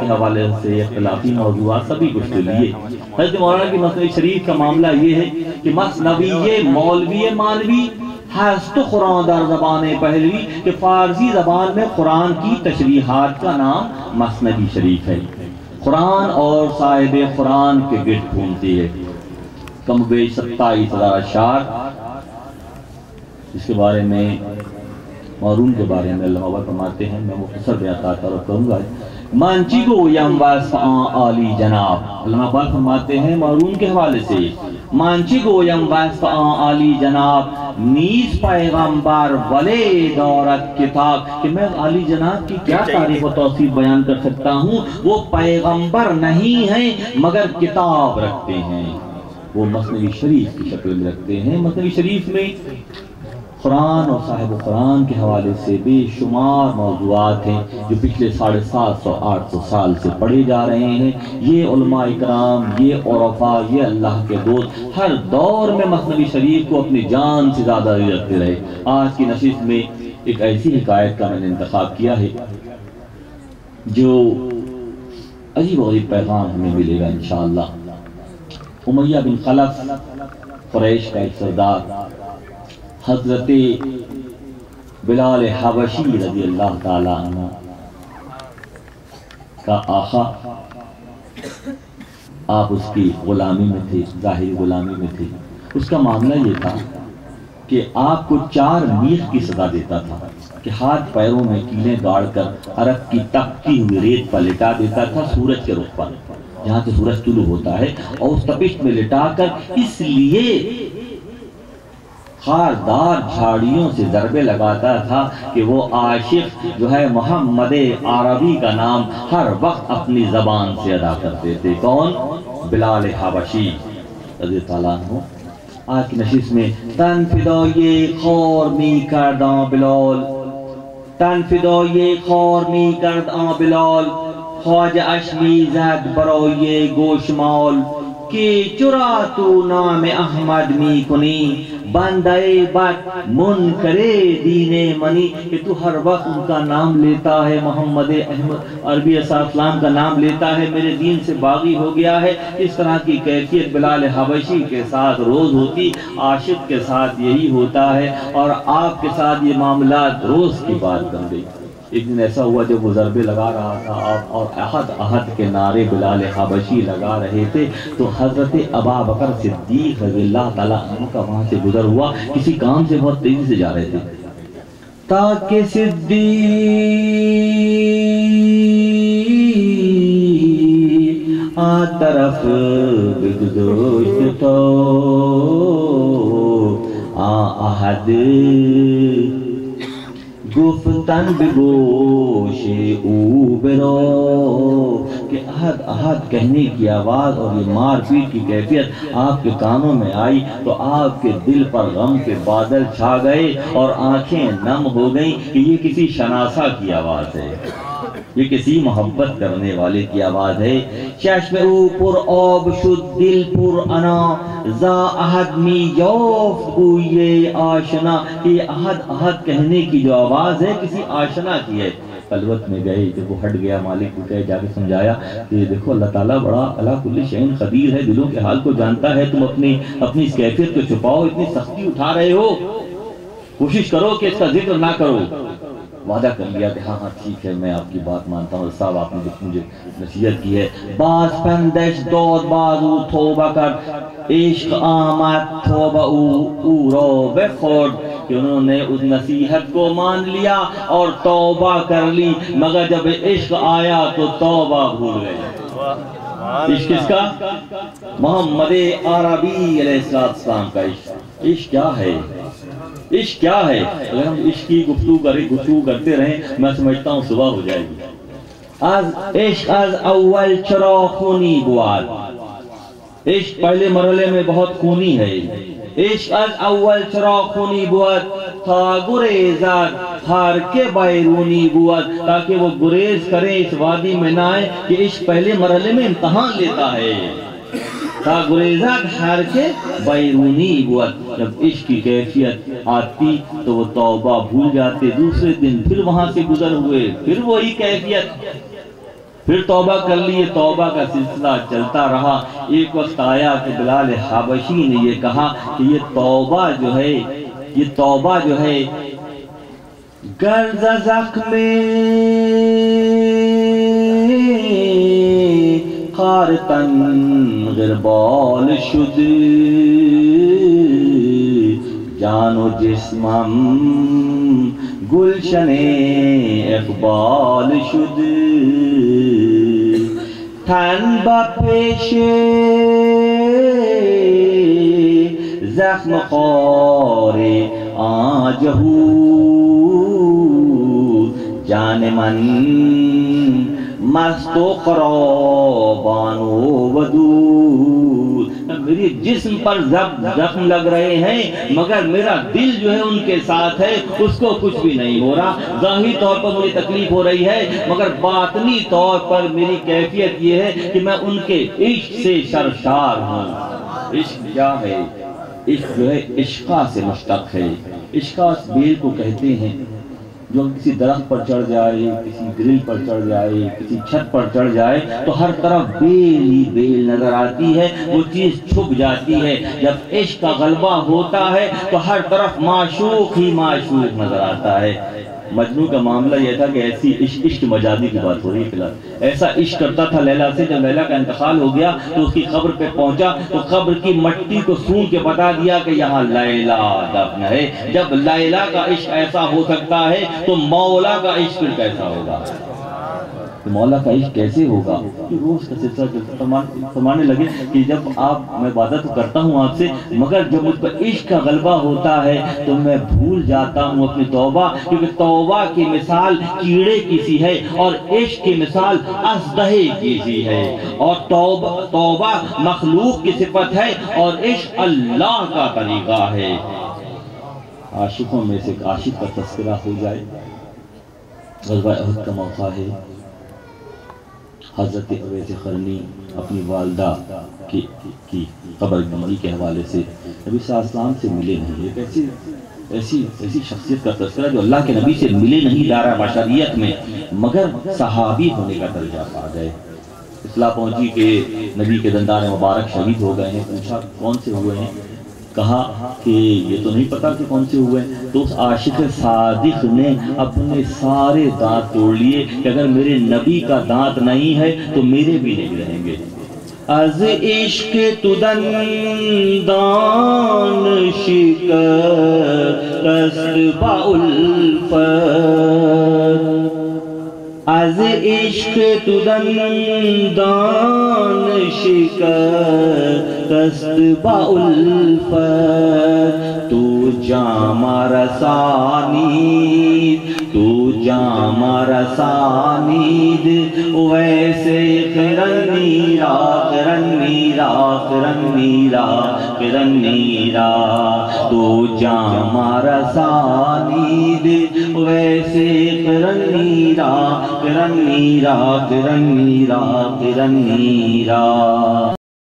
کے حوالے سے اختلافی موضوعات سبھی کچھ لے لیے۔ حضرت مولانا کی مثنوی شریف کا معاملہ یہ ہے کہ مثنوی مولوی مانوی ہست قرآن در زبان پہلوی کہ فارسی زبان میں قرآن کی تشریحات کا نام مثنوی شریف ہے۔ قرآن اور صاحب قرآن کے گرد گھومتی ہے، کم بیش 27,000 اشعار۔ اس کے بارے میں مارون کے بارے میں علامہ اقبال فرماتے ہیں، میں مختصر بیان تعارف کروں گا۔ مانچی کو یم وصف عالی جناب، علامہ اقبال فرماتے ہیں مارون کے حوالے سے، مانچی کو یم وصف عالی جناب نیز پیغمبر ولے دورت کتاب، کہ میں عالی جناب کی کیا تعریف و توصیف بیان کر سکتا ہوں، وہ پیغمبر نہیں ہیں مگر کتاب رکھتے ہیں، وہ مثنوی شریف کی شکل میں رکھتے ہیں۔ مثنوی شریف میں قرآن اور صاحب قرآن کے حوالے سے بے شمار موضوعات ہیں جو پچھلے 750-800 سال سے پڑھے جا رہے ہیں۔ یہ علماء اکرام، یہ عرفاء، یہ اللہ کے دوست ہر دور میں مثنوی شریف کو اپنی جان سے زیادہ رکھتے رہے۔ آج کی نشست میں ایک ایسی حکایت کا میں نے انتخاب کیا ہے جو عجیب و غریب پیغام ہمیں ملے گا انشاءاللہ۔ امیہ بن خلف قریش کا ایک سردار حضرت بلال حبشی رضی اللہ تعالیٰ عنہ کا آقا، آپ اس کی غلامی میں تھے، ظاہری غلامی میں تھے۔ اس کا معاملہ یہ تھا کہ آپ کو 4 میخ کی سزا دیتا تھا کہ ہاتھ پیروں میں کیلیں گاڑ کر عرب کی تپتی ہوئی ریت پر لٹا دیتا تھا، سورج کے رخ پر جہاں سے سورج طلوع ہوتا ہے، اور اس تپش میں لٹا کر اس لیے خاردار جھاڑیوں سے ضربے لگاتا تھا کہ وہ عاشق جو ہے محمد عربی کا نام ہر وقت اپنی زبان سے ادا کرتے تھے۔ کون؟ بلال حبشی رضی اللہ عنہ۔ آج کی نشست میں تن فدای خار می کردم بلال، تن فدای خار می کردم بلال، خواجه اش می زد برای گوشمال، کہ چرا تو نام احمد می کنی بندے بد منکر دین منی، کہ تو ہر وقت ان کا نام لیتا ہے، محمد احمد عربی علیہ السلام کا نام لیتا ہے، میرے دین سے باغی ہو گیا ہے۔ اس طرح کی کیفیت بلال حبشی کے ساتھ روز ہوتی، عاشق کے ساتھ یہی ہوتا ہے، اور آپ کے ساتھ یہ معاملات روز کی بات بن گئی۔ ایک دن ایسا ہوا جب وہ ضربے لگا رہا تھا آپ اور احد احد کے نعرے بلال حبشی لگا رہے تھے، تو حضرت ابا بکر صدیق رضی اللہ تعالیٰ عنہ کا وہاں سے گزر ہوا، کسی کام سے بہت تیزی سے جا رہے تھے۔ تاکہ صدیق آ طرف بگذشت تو احد گفتن بگوش او برو، کہ احد احد کہنے کی آواز اور یہ مار پیٹ کی کیفیت آپ کے کانوں میں آئی تو آپ کے دل پر غم کے بادل چھا گئے اور آنکھیں نم ہو گئیں کہ یہ کسی شناسا کی آواز ہے، یہ کسی محبت کرنے والے کی آواز ہے۔ چشم او پر آب شد دل پر انا، زا احد می یافت گویے آشنا، کہ یہ احد احد کہنے کی جو آواز ہے کسی آشنا کی ہے۔ خلوت میں گئے، جب وہ ہٹ گیا مالک کو کہے جا کے سمجھایا کہ دیکھو اللہ تعالیٰ بڑا علی کل شیء قدیر ہے، دلوں کے حال کو جانتا ہے، تم اپنی اس کیفیت کو چھپاؤ، اتنی سختی اٹھا رہے ہو، کوشش کرو کہ اس کا ذکر نہ کرو۔ وعدہ کر لیا کہ ہاں ٹھیک ہے میں آپ کی بات مانتا ہوں، صاحب آپ نے مجھے نصیحت کی ہے۔ باز پندش داد بازو توبہ کر، عشق آمد توبہ او را بخورد، کہ انہوں نے اس نصیحت کو مان لیا اور توبہ کر لی، مگر جب عشق آیا تو توبہ بھول گئے۔ عشق کس کا؟ محمد عربی علیہ السلام کا عشق۔ عشق کیا ہے؟ عشق کیا ہے؟ اگر ہم عشق کی گفتگو کرتے رہیں میں سمجھتا ہوں صبح ہو جائے گی۔ عشق از اول چرا خونی بود، عشق پہلے مرحلے میں بہت خونی ہے۔ عشق از اول چرا خونی بود تا گریزد ہر کے بیرونی بود، تاکہ وہ گریز کریں اس وادی میں نہ آئے کہ عشق پہلے مرحلے میں امتحان لیتا ہے۔ تا گریزد ہر کے بیرونی بود، جب عشق کی کیفیت آتی تو وہ توبہ بھول جاتے، دوسرے دن پھر وہاں سے گزر ہوئے، پھر وہی کیفیت۔ پھر توبہ کر لی، توبہ کا سلسلہ چلتا رہا۔ ایک وقت آیا کہ بلال حبشی نے یہ کہا کہ یہ توبہ جو ہے گرز زخم خارتن غربال شد، جان و جسمم گلشن اقبال شد، تن با پیش زخم خار آجهو، جان من مست و خرابان و ودود۔ میری جسم پر زخم لگ رہے ہیں مگر میرا دل جو ہے ان کے ساتھ ہے، اس کو کچھ بھی نہیں ہو رہا۔ ظاہری طور پر مجھے تکلیف ہو رہی ہے مگر باطنی طور پر میری کیفیت یہ ہے کہ میں ان کے عشق سے سرشار ہوں۔ عشق کیا ہے؟ عشق جو ہے عشقہ سے مشتق ہے۔ عشقہ بیل کو کہتے ہیں جو کسی درخت پر چڑھ جائے، کسی گرل پر چڑھ جائے، کسی چھت پر چڑھ جائے تو ہر طرف بیل ہی بیل نظر آتی ہے، وہ چیز چھپ جاتی ہے۔ جب عشق کا غلبہ ہوتا ہے تو ہر طرف معشوق ہی معشوق نظر آتا ہے۔ مجنون کا معاملہ یہ تھا کہ ایسی عشق مجازی کی بات ہو رہی ہے فی الحال، ایسا عشق کرتا تھا لیلا سے۔ جب لیلا کا انتقال ہو گیا تو اس کی قبر پہ پہنچا تو قبر کی مٹی کو سون کے بتا دیا کہ یہاں لیلا دفن ہے۔ جب لیلا کا عشق ایسا ہو سکتا ہے تو مولا کا عشق پھر کیسا ہوگا؟ مولا کا عشق کیسے ہوگا؟ روز کا سلسلہ فرمانے لگے کہ جب میں وعدہ تو کرتا ہوں آپ سے مگر جب مجھ پر عشق کا غلبہ ہوتا ہے تو میں بھول جاتا ہوں اپنی توبہ، کیونکہ توبہ کی مثال کیڑے کی سی ہے اور عشق کی مثال اژدہے کی سی ہے، اور توبہ مخلوق کی صفت ہے اور عشق اللہ کا طریقہ ہے۔ عاشقوں میں سے ایک عاشق کا تذکرہ ہو جائے۔ غزوہ احد کا موقع ہے۔ حضرت اویس قرنی اپنی والدہ کی قبر گنگی کے حوالے سے نبی صلی اللہ علیہ وسلم سے ملے نہیں۔ ایک ایسی شخصیت کا تذکرہ جو اللہ کے نبی سے ملے نہیں دائرہ بشریت میں مگر صحابی ہونے کا درجہ پا گئے۔ اطلاع پہنچی کہ نبی کے دندان مبارک شہید ہو گئے ہیں۔ پوچھا کون سے ہوئے ہیں؟ کہا کہ یہ تو نہیں پتا کہ کون سے ہوئے ہیں۔ تو اس عاشق صادق نے اپنے سارے دانت توڑ لیے کہ اگر میرے نبی کا دانت نہیں ہے تو میرے بھی نہیں رہیں گے۔ از عشق تو دندان شکست با الفت، از عشق تو دندان شکست با الفت، تو جام رسانید ویسے قرنیرا، تو جام رسانید ویسے قرنیرا۔